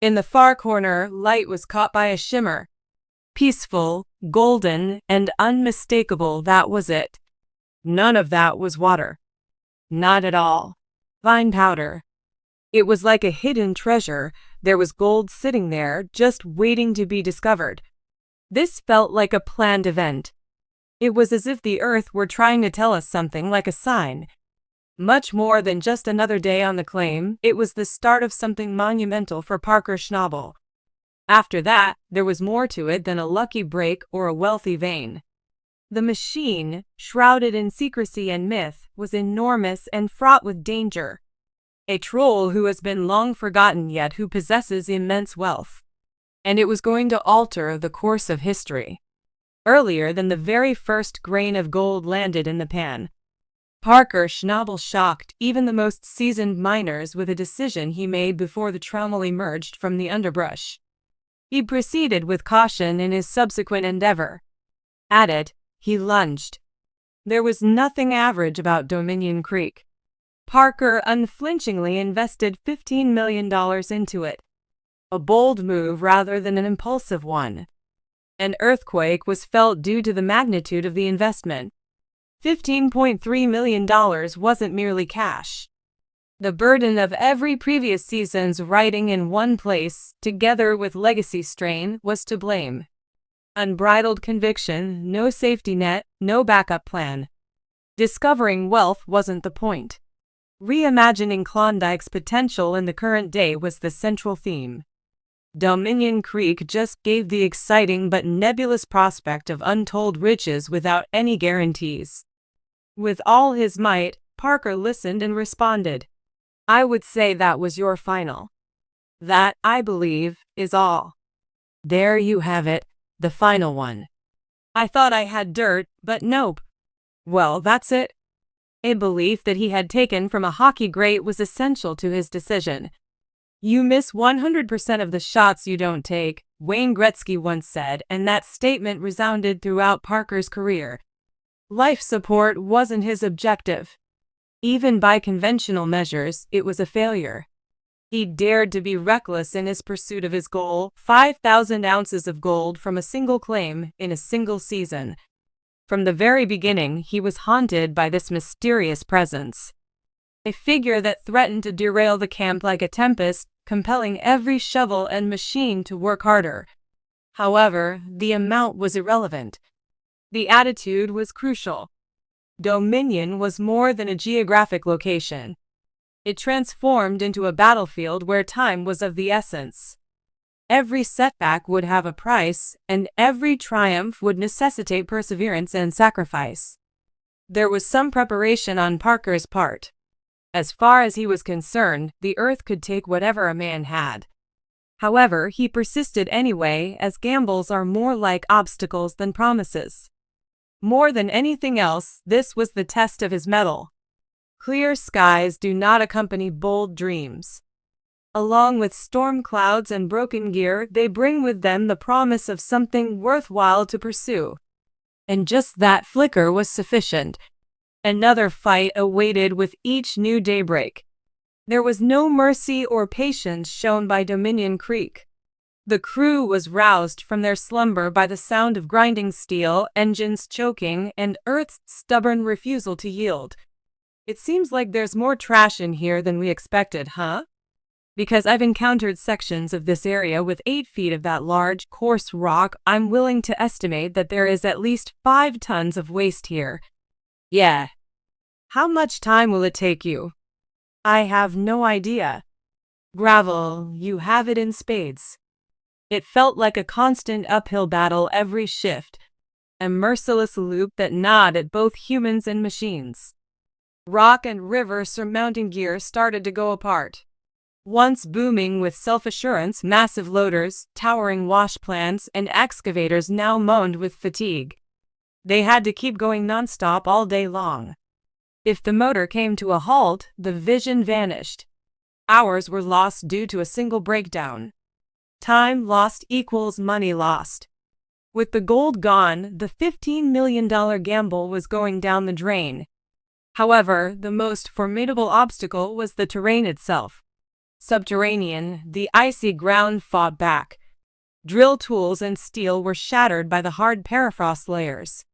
In the far corner, light was caught by a shimmer. Peaceful, golden, and unmistakable, that was it. None of that was water. Not at all. Fine powder. It was like a hidden treasure. There was gold sitting there, just waiting to be discovered. This felt like a planned event. It was as if the earth were trying to tell us something, like a sign. Much more than just another day on the claim, it was the start of something monumental for Parker Schnabel. After that, there was more to it than a lucky break or a wealthy vein. The machine, shrouded in secrecy and myth, was enormous and fraught with danger. A troll who has been long forgotten yet who possesses immense wealth. And it was going to alter the course of history. Earlier than the very first grain of gold landed in the pan, Parker Schnabel shocked even the most seasoned miners with a decision he made before the trommel emerged from the underbrush. He proceeded with caution in his subsequent endeavor. At it, he lunged. There was nothing average about Dominion Creek. Parker unflinchingly invested $15 million into it. A bold move rather than an impulsive one. An earthquake was felt due to the magnitude of the investment. $15.3 million wasn't merely cash. The burden of every previous season's writing in one place, together with legacy strain, was to blame. Unbridled conviction, no safety net, no backup plan. Discovering wealth wasn't the point. Reimagining Klondike's potential in the current day was the central theme. Dominion Creek just gave the exciting but nebulous prospect of untold riches without any guarantees. With all his might, Parker listened and responded. I would say that was your final. That, I believe, is all. There you have it, the final one. I thought I had dirt, but nope. Well, that's it. A belief that he had taken from a hockey great was essential to his decision. You miss 100% of the shots you don't take, Wayne Gretzky once said, and that statement resounded throughout Parker's career. Life support wasn't his objective. Even by conventional measures, it was a failure. He dared to be reckless in his pursuit of his goal, 5,000 ounces of gold from a single claim in a single season. From the very beginning, he was haunted by this mysterious presence. A figure that threatened to derail the camp like a tempest, compelling every shovel and machine to work harder. However, the amount was irrelevant. The attitude was crucial. Dominion was more than a geographic location. It transformed into a battlefield where time was of the essence. Every setback would have a price, and every triumph would necessitate perseverance and sacrifice. There was some preparation on Parker's part. As far as he was concerned, the earth could take whatever a man had. However, he persisted anyway, as gambles are more like obstacles than promises. More than anything else, this was the test of his mettle. Clear skies do not accompany bold dreams. Along with storm clouds and broken gear, they bring with them the promise of something worthwhile to pursue. And just that flicker was sufficient. Another fight awaited with each new daybreak. There was no mercy or patience shown by Dominion Creek. The crew was roused from their slumber by the sound of grinding steel, engines choking, and Earth's stubborn refusal to yield. It seems like there's more trash in here than we expected, huh? Because I've encountered sections of this area with 8 feet of that large, coarse rock, I'm willing to estimate that there is at least 5 tons of waste here. Yeah. How much time will it take you? I have no idea. Gravel, you have it in spades. It felt like a constant uphill battle every shift, a merciless loop that gnawed at both humans and machines. Rock and river surmounting gear started to go apart. Once booming with self-assurance, massive loaders, towering wash plants, and excavators now moaned with fatigue. They had to keep going nonstop all day long. If the motor came to a halt, the vision vanished. Hours were lost due to a single breakdown. Time lost equals money lost. With the gold gone, the $15 million gamble was going down the drain. However, the most formidable obstacle was the terrain itself. Subterranean, the icy ground fought back. Drill tools and steel were shattered by the hard permafrost layers.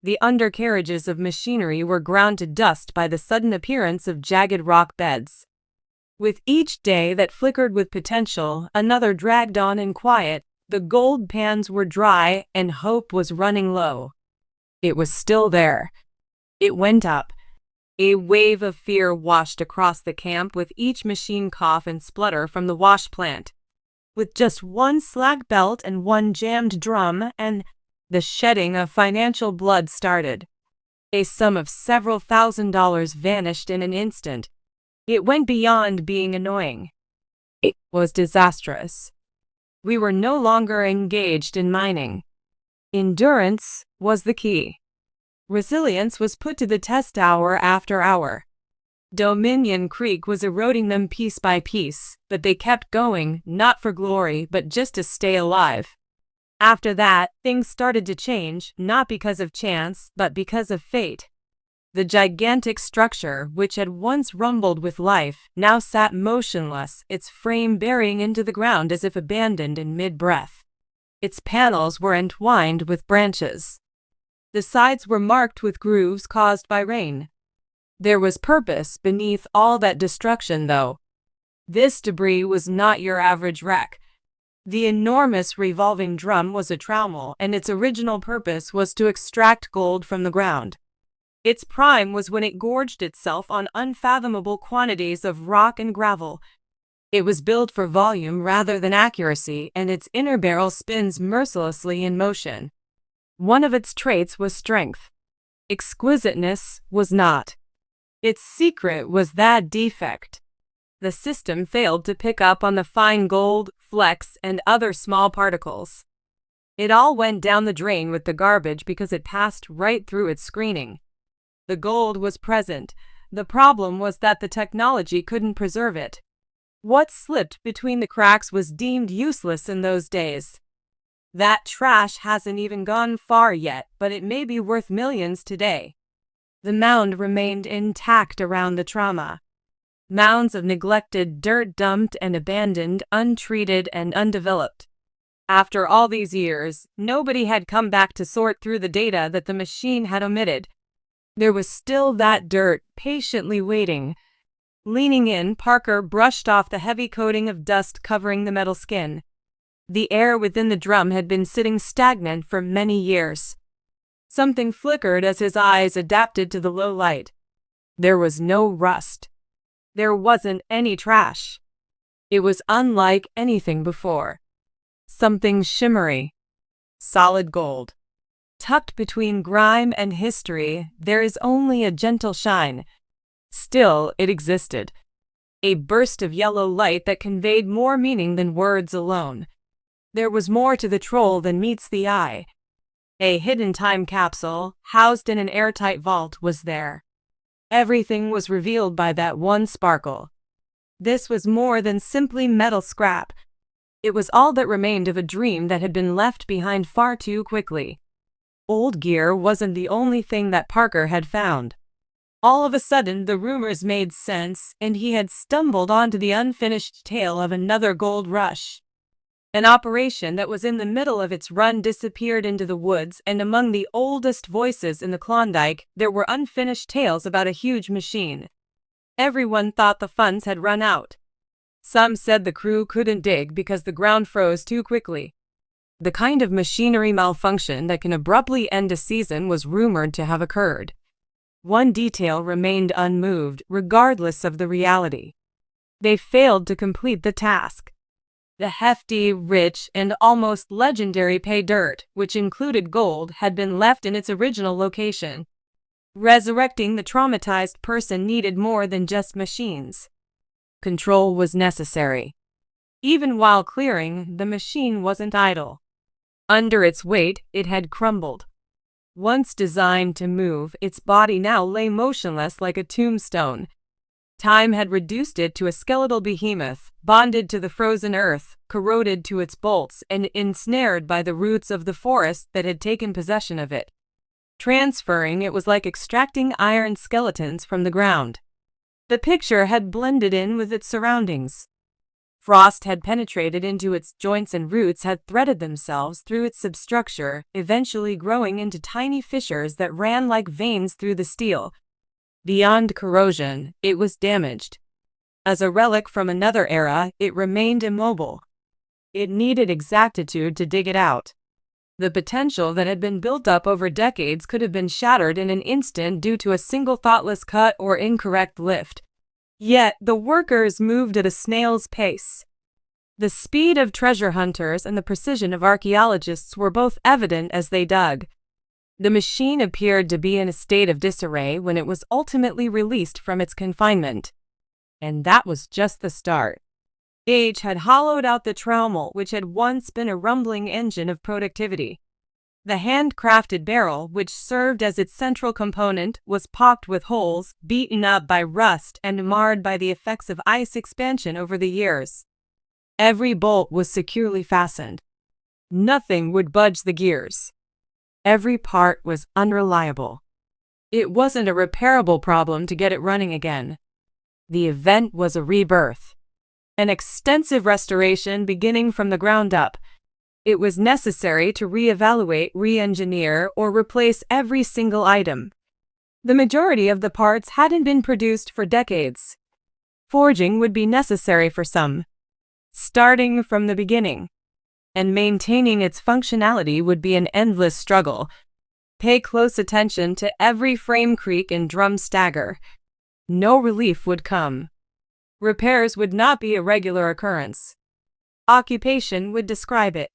The undercarriages of machinery were ground to dust by the sudden appearance of jagged rock beds. With each day that flickered with potential, another dragged on in quiet. The gold pans were dry and hope was running low. It was still there. It went up. A wave of fear washed across the camp with each machine cough and splutter from the wash plant. With just one slack belt and one jammed drum, and the shedding of financial blood started. A sum of several $1,000s vanished in an instant. It went beyond being annoying. It was disastrous. We were no longer engaged in mining. Endurance was the key. Resilience was put to the test hour after hour. Dominion Creek was eroding them piece by piece, but they kept going, not for glory, but just to stay alive. After that, things started to change, not because of chance, but because of fate. The gigantic structure, which had once rumbled with life, now sat motionless, its frame burying into the ground as if abandoned in mid-breath. Its panels were entwined with branches. The sides were marked with grooves caused by rain. There was purpose beneath all that destruction, though. This debris was not your average wreck. The enormous revolving drum was a trommel, and its original purpose was to extract gold from the ground. Its prime was when it gorged itself on unfathomable quantities of rock and gravel. It was built for volume rather than accuracy, and its inner barrel spins mercilessly in motion. One of its traits was strength. Exquisiteness was not. Its secret was that defect. The system failed to pick up on the fine gold, flecks, and other small particles. It all went down the drain with the garbage because it passed right through its screening. The gold was present. The problem was that the technology couldn't preserve it. What slipped between the cracks was deemed useless in those days. That trash hasn't even gone far yet, but it may be worth millions today. The mound remained intact around the trauma. Mounds of neglected dirt dumped and abandoned, untreated and undeveloped. After all these years, nobody had come back to sort through the data that the machine had omitted. There was still that dirt, patiently waiting. Leaning in, Parker brushed off the heavy coating of dust covering the metal skin. The air within the drum had been sitting stagnant for many years. Something flickered as his eyes adapted to the low light. There was no rust. There wasn't any trash. It was unlike anything before. Something shimmery. Solid gold. Tucked between grime and history, there is only a gentle shine. Still, it existed. A burst of yellow light that conveyed more meaning than words alone. There was more to the troll than meets the eye. A hidden time capsule, housed in an airtight vault, was there. Everything was revealed by that one sparkle. This was more than simply metal scrap. It was all that remained of a dream that had been left behind far too quickly. Old gear wasn't the only thing that Parker had found. All of a sudden, the rumors made sense, and he had stumbled onto the unfinished tale of another gold rush. An operation that was in the middle of its run disappeared into the woods, and among the oldest voices in the Klondike, there were unfinished tales about a huge machine. Everyone thought the funds had run out. Some said the crew couldn't dig because the ground froze too quickly. The kind of machinery malfunction that can abruptly end a season was rumored to have occurred. One detail remained unmoved, regardless of the reality. They failed to complete the task. The hefty, rich, and almost legendary pay dirt, which included gold, had been left in its original location. Resurrecting the traumatized person needed more than just machines. Control was necessary. Even while clearing, the machine wasn't idle. Under its weight, it had crumbled. Once designed to move, its body now lay motionless like a tombstone. Time had reduced it to a skeletal behemoth, bonded to the frozen earth, corroded to its bolts, and ensnared by the roots of the forest that had taken possession of it. Transferring it was like extracting iron skeletons from the ground. The picture had blended in with its surroundings. Frost had penetrated into its joints and roots had threaded themselves through its substructure, eventually growing into tiny fissures that ran like veins through the steel. Beyond corrosion, it was damaged. As a relic from another era, it remained immobile. It needed exactitude to dig it out. The potential that had been built up over decades could have been shattered in an instant due to a single thoughtless cut or incorrect lift. Yet, the workers moved at a snail's pace. The speed of treasure hunters and the precision of archaeologists were both evident as they dug. The machine appeared to be in a state of disarray when it was ultimately released from its confinement. And that was just the start. Age had hollowed out the trommel which had once been a rumbling engine of productivity. The handcrafted barrel, which served as its central component, was pocked with holes, beaten up by rust and marred by the effects of ice expansion over the years. Every bolt was securely fastened. Nothing would budge the gears. Every part was unreliable. It wasn't a repairable problem to get it running again. The event was a rebirth. An extensive restoration beginning from the ground up. It was necessary to re-evaluate, re-engineer, or replace every single item. The majority of the parts hadn't been produced for decades. Forging would be necessary for some. Starting from the beginning. And maintaining its functionality would be an endless struggle. Pay close attention to every frame creak and drum stagger. No relief would come. Repairs would not be a regular occurrence. Occupation would describe it.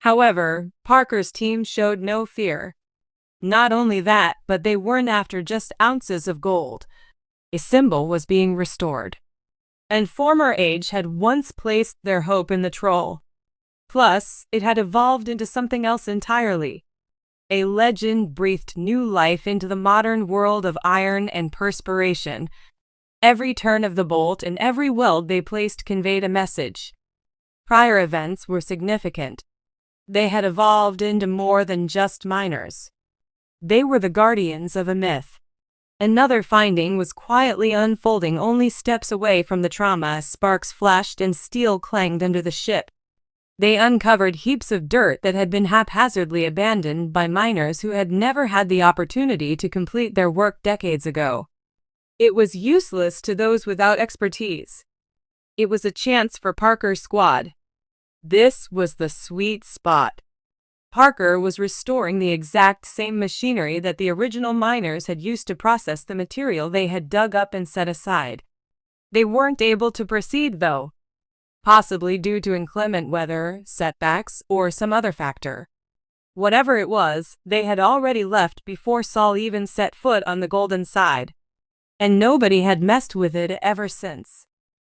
However, Parker's team showed no fear. Not only that, but they weren't after just ounces of gold. A symbol was being restored. And former Age had once placed their hope in the troll. Plus, it had evolved into something else entirely. A legend breathed new life into the modern world of iron and perspiration. Every turn of the bolt and every weld they placed conveyed a message. Prior events were significant. They had evolved into more than just miners. They were the guardians of a myth. Another finding was quietly unfolding only steps away from the trauma as sparks flashed and steel clanged under the ship. They uncovered heaps of dirt that had been haphazardly abandoned by miners who had never had the opportunity to complete their work decades ago. It was useless to those without expertise. It was a chance for Parker's squad. This was the sweet spot. Parker was restoring the exact same machinery that the original miners had used to process the material they had dug up and set aside. They weren't able to proceed, though, possibly due to inclement weather, setbacks, or some other factor. Whatever it was, they had already left before Saul even set foot on the golden side. And nobody had messed with it ever since.